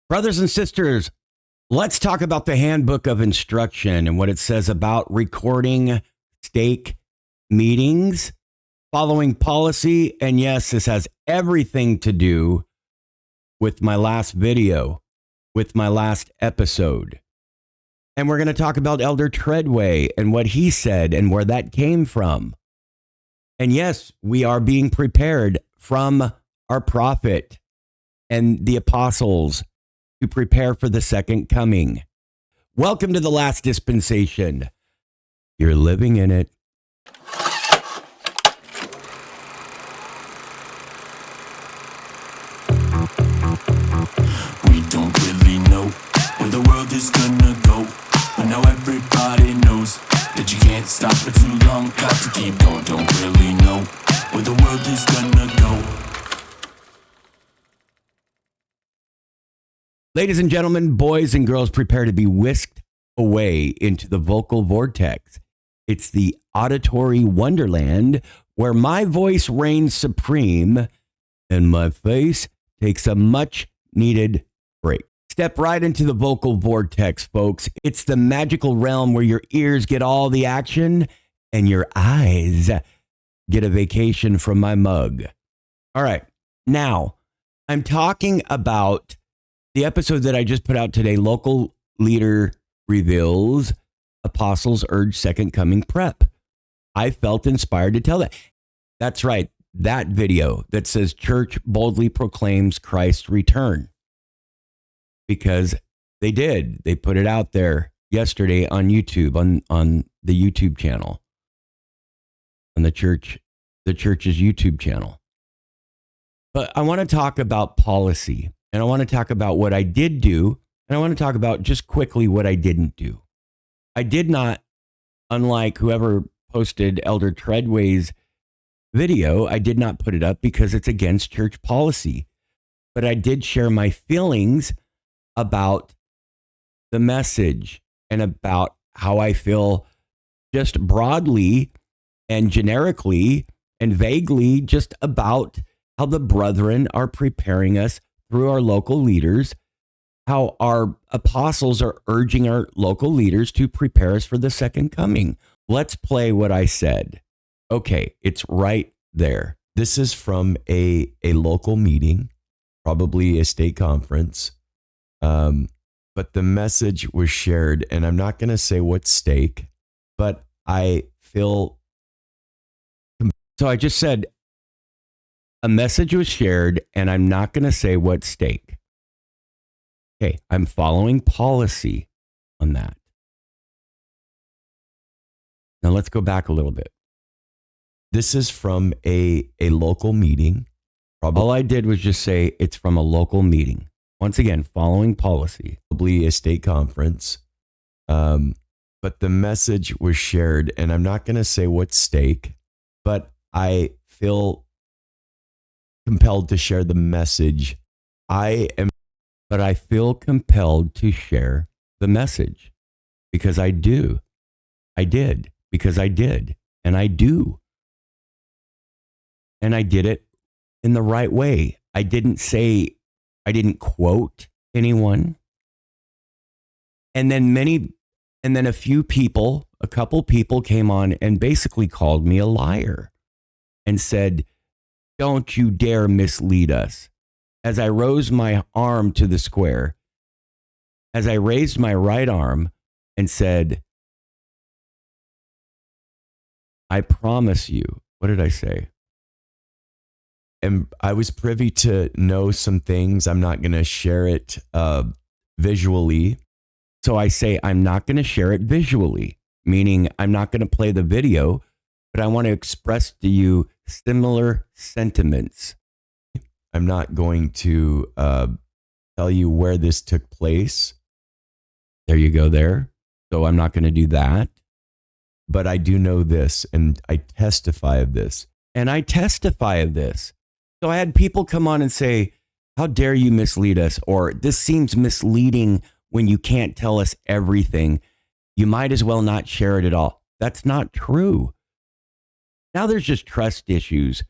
Brothers and sisters, let's talk about the Handbook of Instruction and what it says about recording stake meetings, following policy. And yes, this has everything to do with my last video, with my last episode. And we're going to talk about Elder Treadway and what he said and where that came from. And yes, we are being prepared from our prophet and the apostles to prepare for the second coming. Welcome to the last dispensation. You're living in it. We don't really know where the world is gonna go, but now everybody knows that you can't stop for too long. Got to keep going. Don't really know where the world is gonna go. Ladies and gentlemen, boys and girls, prepare to be whisked away into the Vocal Vortex. It's the auditory wonderland where my voice reigns supreme and my face takes a much needed break. Step right into the Vocal Vortex, folks. It's the magical realm where your ears get all the action and your eyes get a vacation from my mug. All right. Now, I'm talking about the episode that I just put out today. Local leader reveals apostles urge second coming prep. I felt inspired to tell that. That's right. That video that says church boldly proclaims Christ's return. Because they did. They put it out there yesterday on YouTube, on the YouTube channel. On the church's YouTube channel. But I want to talk about policy. And I want to talk about what I did do. And I want to talk about just quickly what I didn't do. I did not, unlike whoever posted Elder Treadway's video, I did not put it up because it's against church policy. But I did share my feelings about the message and about how I feel just broadly and generically and vaguely just about how the brethren are preparing us through our local leaders, how our apostles are urging our local leaders to prepare us for the second coming. Let's play what I said. Okay, it's right there. This is from a local meeting, probably a state conference. But the message was shared, and I'm not going to say what stake, but I feel. So I just said a message was shared, and I'm not going to say what stake. Okay, I'm following policy on that. Now let's go back a little bit. This is from a local meeting. All I did was just say it's from a local meeting. Once again, following policy. Probably a state conference. But the message was shared, and I'm not going to say what stake, but I feel compelled to share the message. But I feel compelled to share the message because I do. I did because I did, and I do. And I did it in the right way. I didn't quote anyone. And then a couple people came on and basically called me a liar and said, "Don't you dare mislead us." As I rose my arm to the square, as I raised my right arm and said, "I promise you," what did I say? And I was privy to know some things. I'm not going to share it visually. So I say, I'm not going to share it visually, meaning I'm not going to play the video, but I want to express to you similar sentiments. I'm not going to tell you where this took place. There you go there. So I'm not going to do that. But I do know this, and I testify of this. And I testify of this. So I had people come on and say, "How dare you mislead us?" Or "This seems misleading when you can't tell us everything. You might as well not share it at all." That's not true. Now there's just trust issues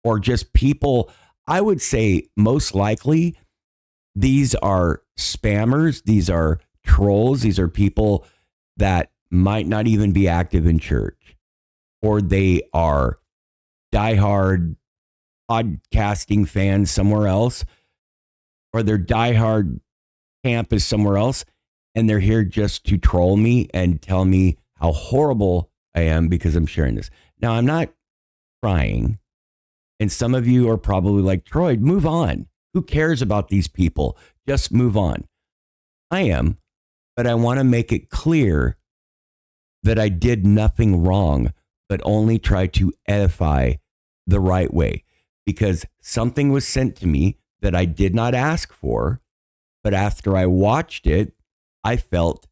or just people. I would say most likely these are spammers. These are trolls. These are people that might not even be active in church, or they are diehard podcasting fans somewhere else, or their diehard camp is somewhere else, and they're here just to troll me and tell me how horrible I am because I'm sharing this. Now, I'm not crying, and some of you are probably like, Troy, move on. Who cares about these people? Just move on. I am, but I want to make it clear that I did nothing wrong, but only try to edify the right way, because something was sent to me that I did not ask for, but after I watched it, I felt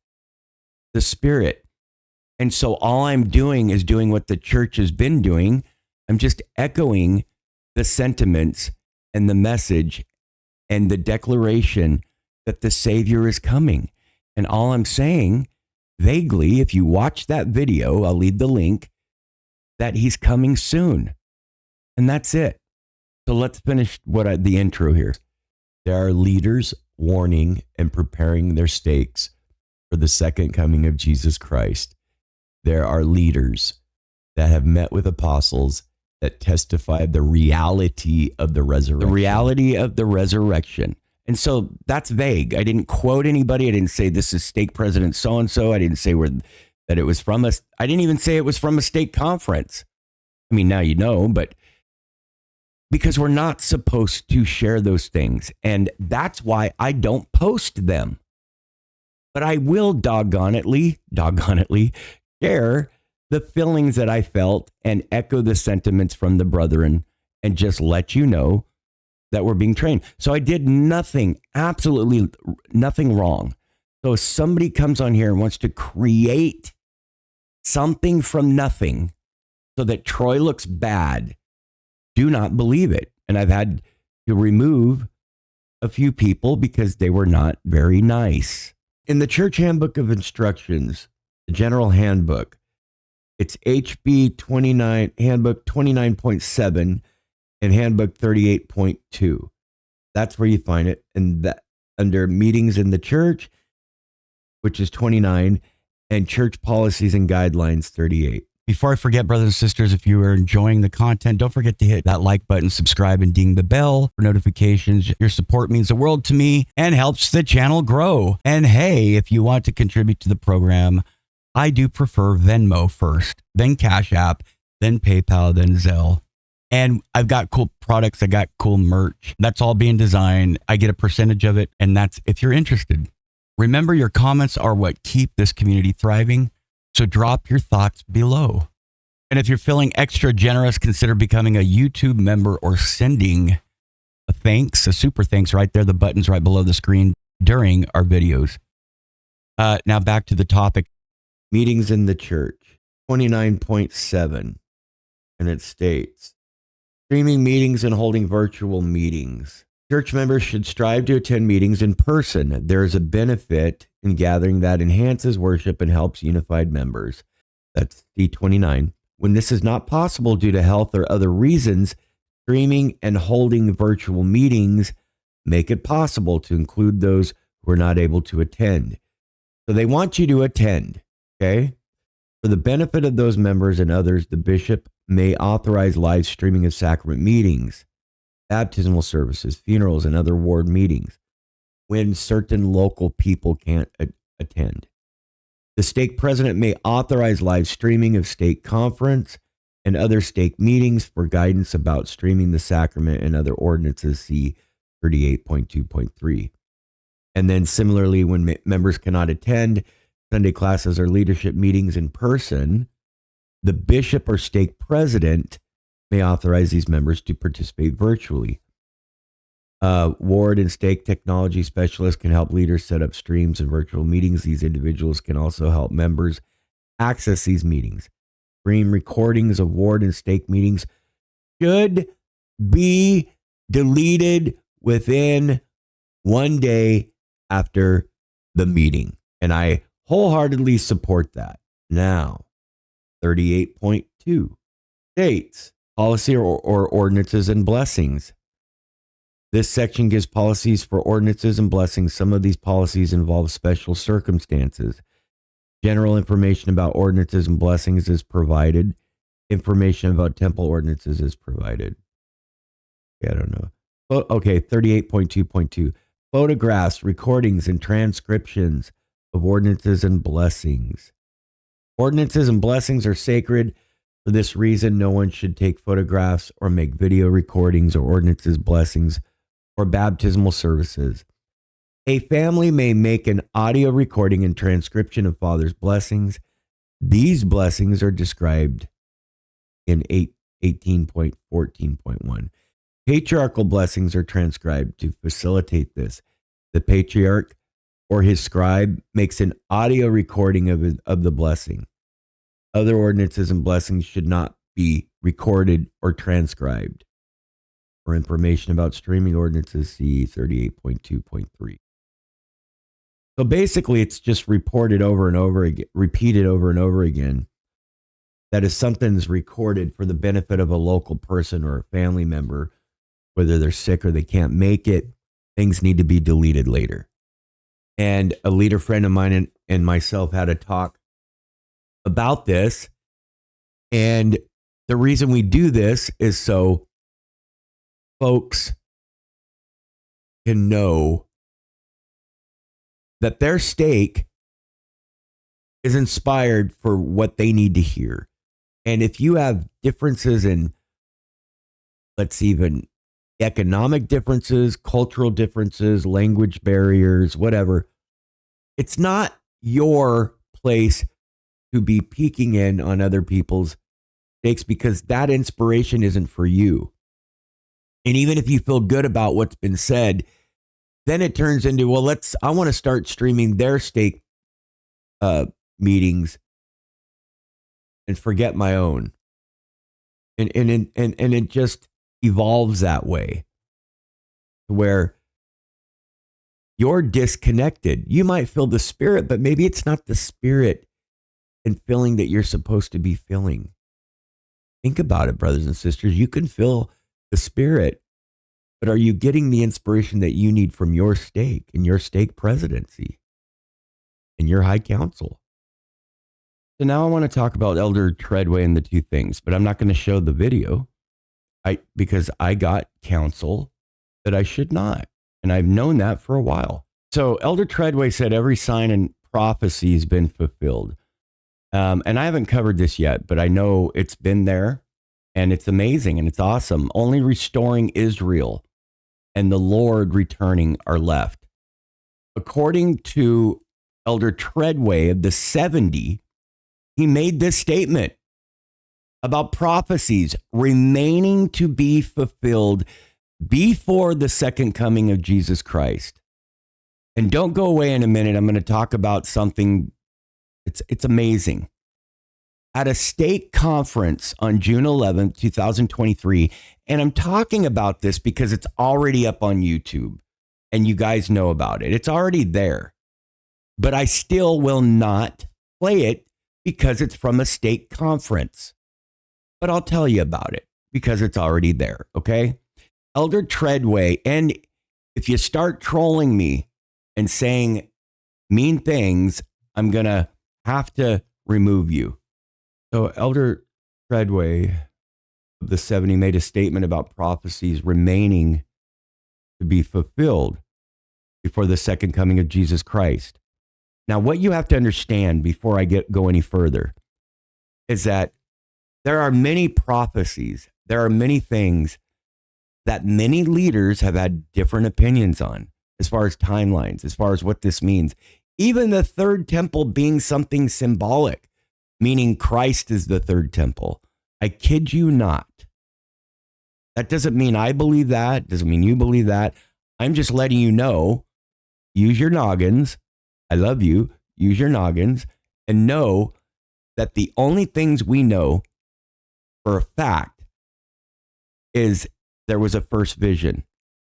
the Spirit. And so all I'm doing is doing what the church has been doing. I'm just echoing the sentiments and the message and the declaration that the Savior is coming. And all I'm saying, vaguely, if you watch that video, I'll leave the link, that he's coming soon. And that's it. So let's finish the intro here. There are leaders warning and preparing their stakes for the second coming of Jesus Christ. There are leaders that have met with apostles that testify the reality of the resurrection. The reality of the resurrection. And so that's vague. I didn't quote anybody. I didn't say this is stake president so-and-so. I didn't say that it was from us. I didn't even say it was from a stake conference. I mean, now you know, but because we're not supposed to share those things. And that's why I don't post them. But I will doggonetly share the feelings that I felt and echo the sentiments from the brethren and just let you know that we're being trained. So I did nothing, absolutely nothing wrong. So if somebody comes on here and wants to create something from nothing so that Troy looks bad, do not believe it. And I've had to remove a few people because they were not very nice. In the Church Handbook of Instructions, the General Handbook, it's HB 29, Handbook 29.7 and Handbook 38.2. That's where you find it. And that under Meetings in the Church, which is 29, and Church Policies and Guidelines 38. Before I forget, brothers and sisters, if you are enjoying the content, don't forget to hit that like button, subscribe, and ding the bell for notifications. Your support means the world to me and helps the channel grow. And hey, if you want to contribute to the program, I do prefer Venmo first, then Cash App, then PayPal, then Zelle. And I've got cool products. I got cool merch. That's all being designed. I get a percentage of it. And that's if you're interested. Remember, your comments are what keep this community thriving. So drop your thoughts below. And if you're feeling extra generous, consider becoming a YouTube member or sending a super thanks right there. The button's right below the screen during our videos. Now back to the topic. Meetings in the Church, 29.7. And it states, streaming meetings and holding virtual meetings. Church members should strive to attend meetings in person. There is a benefit in gathering that enhances worship and helps unified members. That's D29. When this is not possible due to health or other reasons, streaming and holding virtual meetings make it possible to include those who are not able to attend. So they want you to attend, okay? For the benefit of those members and others, the bishop may authorize live streaming of sacrament meetings, baptismal services, funerals, and other ward meetings when certain local people can't attend. The stake president may authorize live streaming of stake conference and other stake meetings for guidance about streaming the sacrament and other ordinances, see 38.2.3. And then similarly, when members cannot attend Sunday classes or leadership meetings in person, the bishop or stake president may authorize these members to participate virtually. Ward and stake technology specialists can help leaders set up streams and virtual meetings. These individuals can also help members access these meetings. Stream recordings of ward and stake meetings should be deleted within 1 day after the meeting. And I wholeheartedly support that. Now, 38.2 states policy or ordinances and blessings. This section gives policies for ordinances and blessings. Some of these policies involve special circumstances. General information about ordinances and blessings is provided. Information about temple ordinances is provided. I don't know. Okay, 38.2.2. Photographs, recordings, and transcriptions of ordinances and blessings. Ordinances and blessings are sacred. For this reason, no one should take photographs or make video recordings or ordinances, blessings, or baptismal services. A family may make an audio recording and transcription of Father's blessings. These blessings are described in 18.14.1. Patriarchal blessings are transcribed to facilitate this. The patriarch or his scribe makes an audio recording of the blessing. Other ordinances and blessings should not be recorded or transcribed. For information about streaming ordinances, see 38.2.3. So basically, it's just reported over and over again, repeated over and over again, that if something's recorded for the benefit of a local person or a family member, whether they're sick or they can't make it, things need to be deleted later. And a leader friend of mine and myself had a talk about this. And the reason we do this is so folks can know that their stake is inspired for what they need to hear. And if you have differences in, let's even economic differences, cultural differences, language barriers, whatever, it's not your place to be peeking in on other people's stakes, because that inspiration isn't for you. And even if you feel good about what's been said, then it turns into, well, I want to start streaming their stake meetings and forget my own. And it just evolves that way, where you're disconnected. You might feel the spirit, but maybe it's not the spirit and feeling that you're supposed to be feeling. Think about it, brothers and sisters. You can feel the spirit, but are you getting the inspiration that you need from your stake and your stake presidency and your high council? So now I want to talk about Elder Treadway and the two things, but I'm not going to show the video because I got counsel that I should not. And I've known that for a while. So Elder Treadway said every sign and prophecy has been fulfilled. And I haven't covered this yet, but I know it's been there and it's amazing and it's awesome. Only restoring Israel and the Lord returning are left. According to Elder Treadway of the 70, he made this statement about prophecies remaining to be fulfilled before the second coming of Jesus Christ. And don't go away in a minute. I'm going to talk about something. It's amazing. At a stake conference on June 11th, 2023, and I'm talking about this because it's already up on YouTube and you guys know about it. It's already there, but I still will not play it because it's from a stake conference. But I'll tell you about it because it's already there, okay? Elder Treadway, and if you start trolling me and saying mean things, I'm going to have to remove you. So Elder Treadway of the 70 made a statement about prophecies remaining to be fulfilled before the second coming of Jesus Christ. Now, what you have to understand before I go any further is that there are many prophecies. There are many things that many leaders have had different opinions on as far as timelines, as far as what this means. Even the third temple being something symbolic, meaning Christ is the third temple. I kid you not. That doesn't mean I believe that. Doesn't mean you believe that. I'm just letting you know, use your noggins. I love you. Use your noggins and know that the only things we know for a fact is there was a first vision.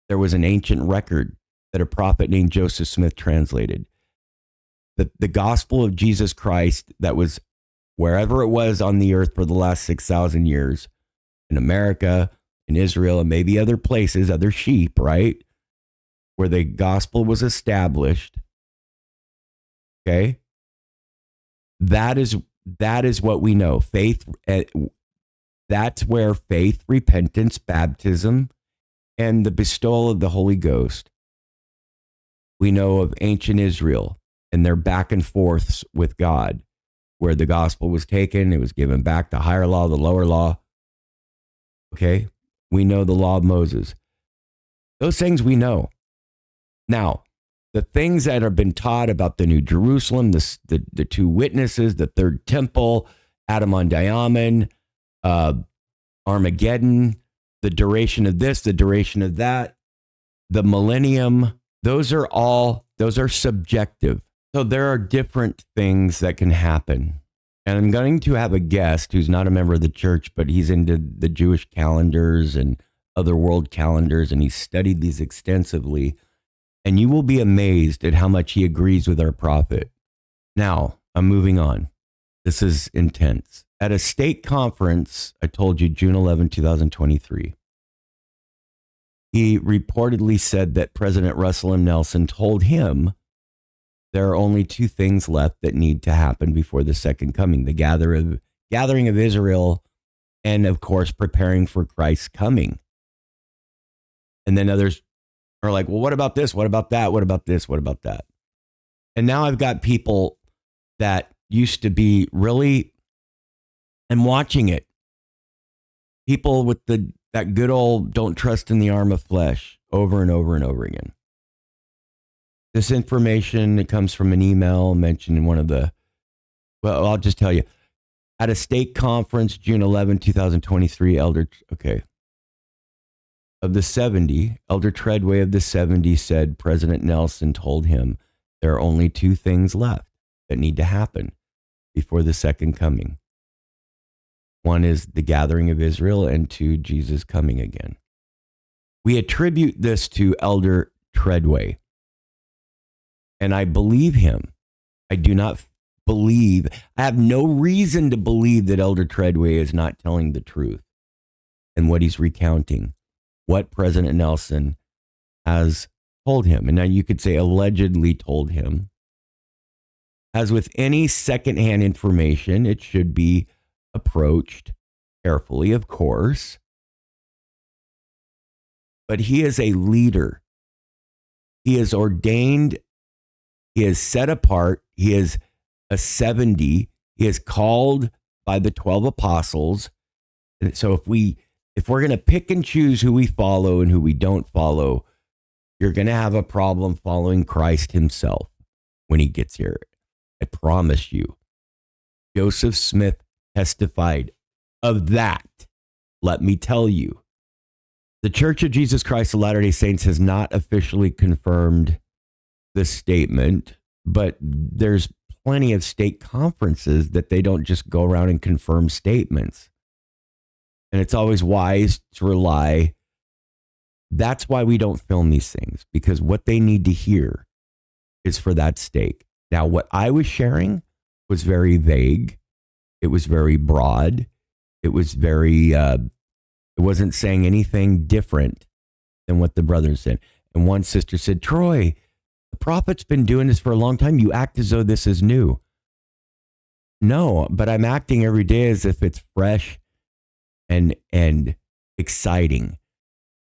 There was an ancient record that a prophet named Joseph Smith translated. The gospel of Jesus Christ that was wherever it was on the earth for the last 6,000 years, in America, in Israel and maybe other places, other sheep, right? Where the gospel was established. Okay. That is what we know. Faith, that's where faith, repentance, baptism, and the bestowal of the Holy Ghost. We know of ancient Israel and their back and forths with God, where the gospel was taken, it was given back, the higher law, the lower law. Okay. We know the law of Moses. Those things we know. Now, the things that have been taught about the New Jerusalem, the two witnesses, the third temple, Adam-on-Diamond, Armageddon, the duration of this, the duration of that, the millennium, those are subjective. So there are different things that can happen. And I'm going to have a guest who's not a member of the church, but he's into the Jewish calendars and other world calendars, and he's studied these extensively. And you will be amazed at how much he agrees with our prophet. Now, I'm moving on. This is intense. At a state conference, I told you, June 11, 2023, he reportedly said that President Russell M. Nelson told him there are only two things left that need to happen before the second coming, the gathering of Israel, and of course, preparing for Christ's coming. And then others are like, well, what about this? What about that? What about this? What about that? And now I've got people that used to be really, I'm watching it. People with that good old don't trust in the arm of flesh over and over and over again. This information, it comes from an email mentioned in one of the, well, I'll just tell you. At a state conference, June 11, 2023, of the 70, Elder Treadway of the 70 said President Nelson told him there are only two things left that need to happen before the second coming. One is the gathering of Israel, and two, Jesus coming again. We attribute this to Elder Treadway. And I believe him. I do not believe, I have no reason to believe that Elder Treadway is not telling the truth and what he's recounting, what President Nelson has told him. And now you could say allegedly told him. As with any secondhand information, it should be approached carefully, of course. But he is a leader. He is ordained. He is set apart. He is a 70. He is called by the 12 apostles. And so if we're going to pick and choose who we follow and who we don't follow, you're going to have a problem following Christ himself when he gets here. I promise you. Joseph Smith testified of that. Let me tell you. The Church of Jesus Christ of Latter-day Saints has not officially confirmed this statement, but there's plenty of state conferences that they don't just go around and confirm statements. And it's always wise to rely. That's why we don't film these things, because what they need to hear is for that stake. Now, what I was sharing was very vague. It was very broad. It was very, it wasn't saying anything different than what the brothers said. And one sister said, Troy, the prophet's been doing this for a long time. You act as though this is new. No, but I'm acting every day as if it's fresh and exciting.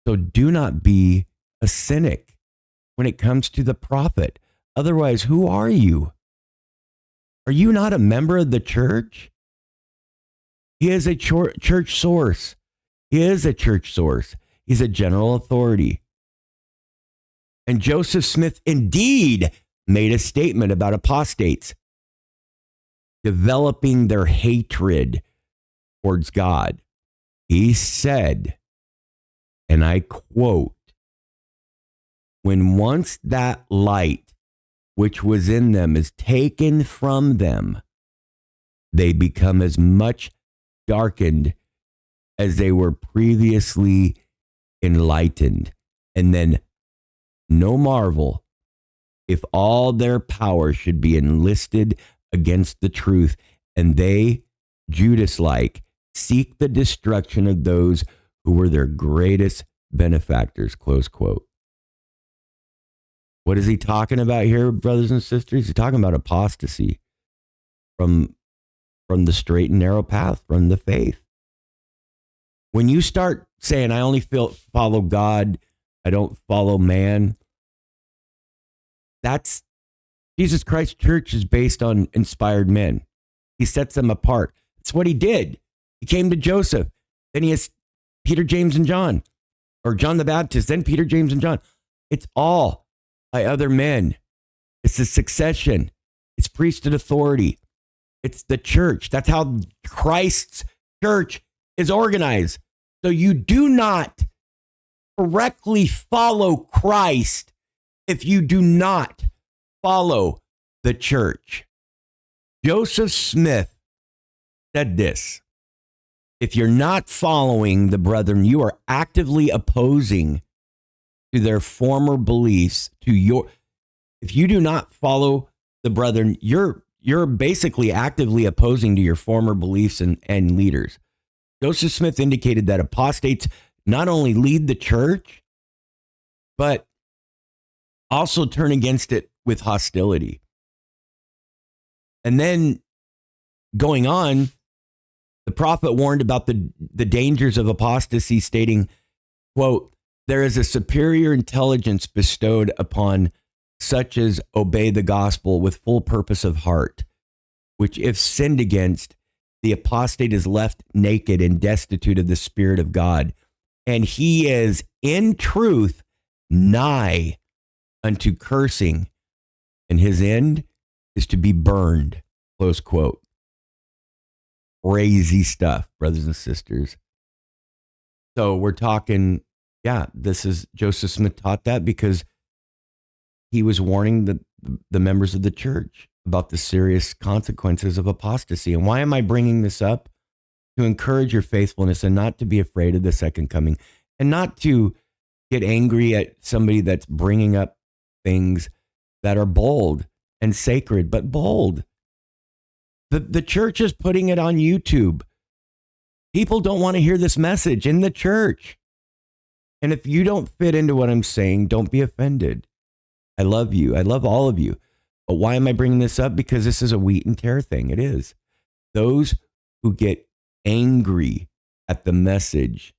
So do not be a cynic when it comes to the prophet. Otherwise, who are you? Are you not a member of the church? He is a church source. He is a church source. He's a general authority. And Joseph Smith indeed made a statement about apostates developing their hatred towards God. He said, and I quote, when once that light which was in them is taken from them, they become as much darkened as they were previously enlightened. And then no marvel if all their power should be enlisted against the truth, and they, Judas-like, seek the destruction of those who were their greatest benefactors, close quote. What is he talking about here, brothers and sisters? He's talking about apostasy from the straight and narrow path, from the faith. When you start saying, I only follow God, I don't follow man, that's Jesus Christ Church is based on inspired men. He sets them apart. That's what he did. He came to Joseph. Then he has Peter, James, and John, or John the Baptist, then Peter, James, and John. It's all by other men. It's a succession. It's priesthood authority. It's the church. That's how Christ's church is organized. So you do not correctly follow Christ if you do not follow the church. Joseph Smith said this: if you're not following the brethren, you are actively opposing to their former beliefs, if you do not follow the brethren, you're basically actively opposing to your former beliefs and leaders. Joseph Smith indicated that apostates not only lead the church, but also turn against it with hostility. And then going on, the prophet warned about the dangers of apostasy, stating, quote, there is a superior intelligence bestowed upon such as obey the gospel with full purpose of heart, which if sinned against, the apostate is left naked and destitute of the Spirit of God, and he is in truth nigh unto cursing, and his end is to be burned, close quote. Crazy stuff, brothers and sisters. So we're talking, Joseph Smith taught that because he was warning the members of the church about the serious consequences of apostasy. And why am I bringing this up? To encourage your faithfulness and not to be afraid of the second coming, and not to get angry at somebody that's bringing up things that are bold and sacred, but bold. The church is putting it on YouTube. People don't want to hear this message in the church. And if you don't fit into what I'm saying, don't be offended. I love you. I love all of you. But why am I bringing this up? Because this is a wheat and tare thing. It is. Those who get angry at the message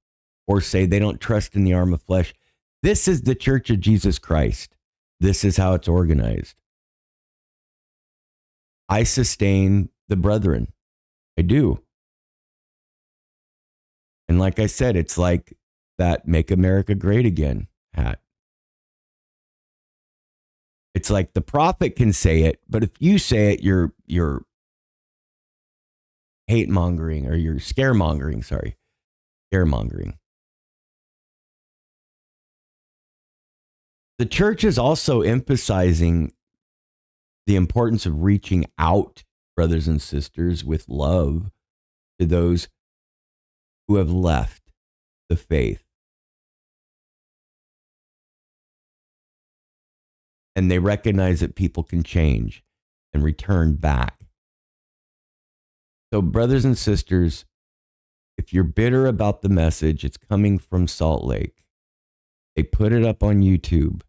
or say they don't trust in the arm of flesh, this is the Church of Jesus Christ. This is how it's organized. I sustain the brethren. I do. And like I said, it's like that Make America Great Again hat. It's like the prophet can say it, but if you say it, you're hate mongering, or you're scaremongering, scaremongering. The church is also emphasizing the importance of reaching out, brothers and sisters, with love to those who have left the faith. And they recognize that people can change and return back. So, brothers and sisters, if you're bitter about the message, it's coming from Salt Lake. They put it up on YouTube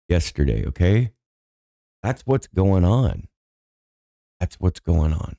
yesterday, okay? That's what's going on. That's what's going on.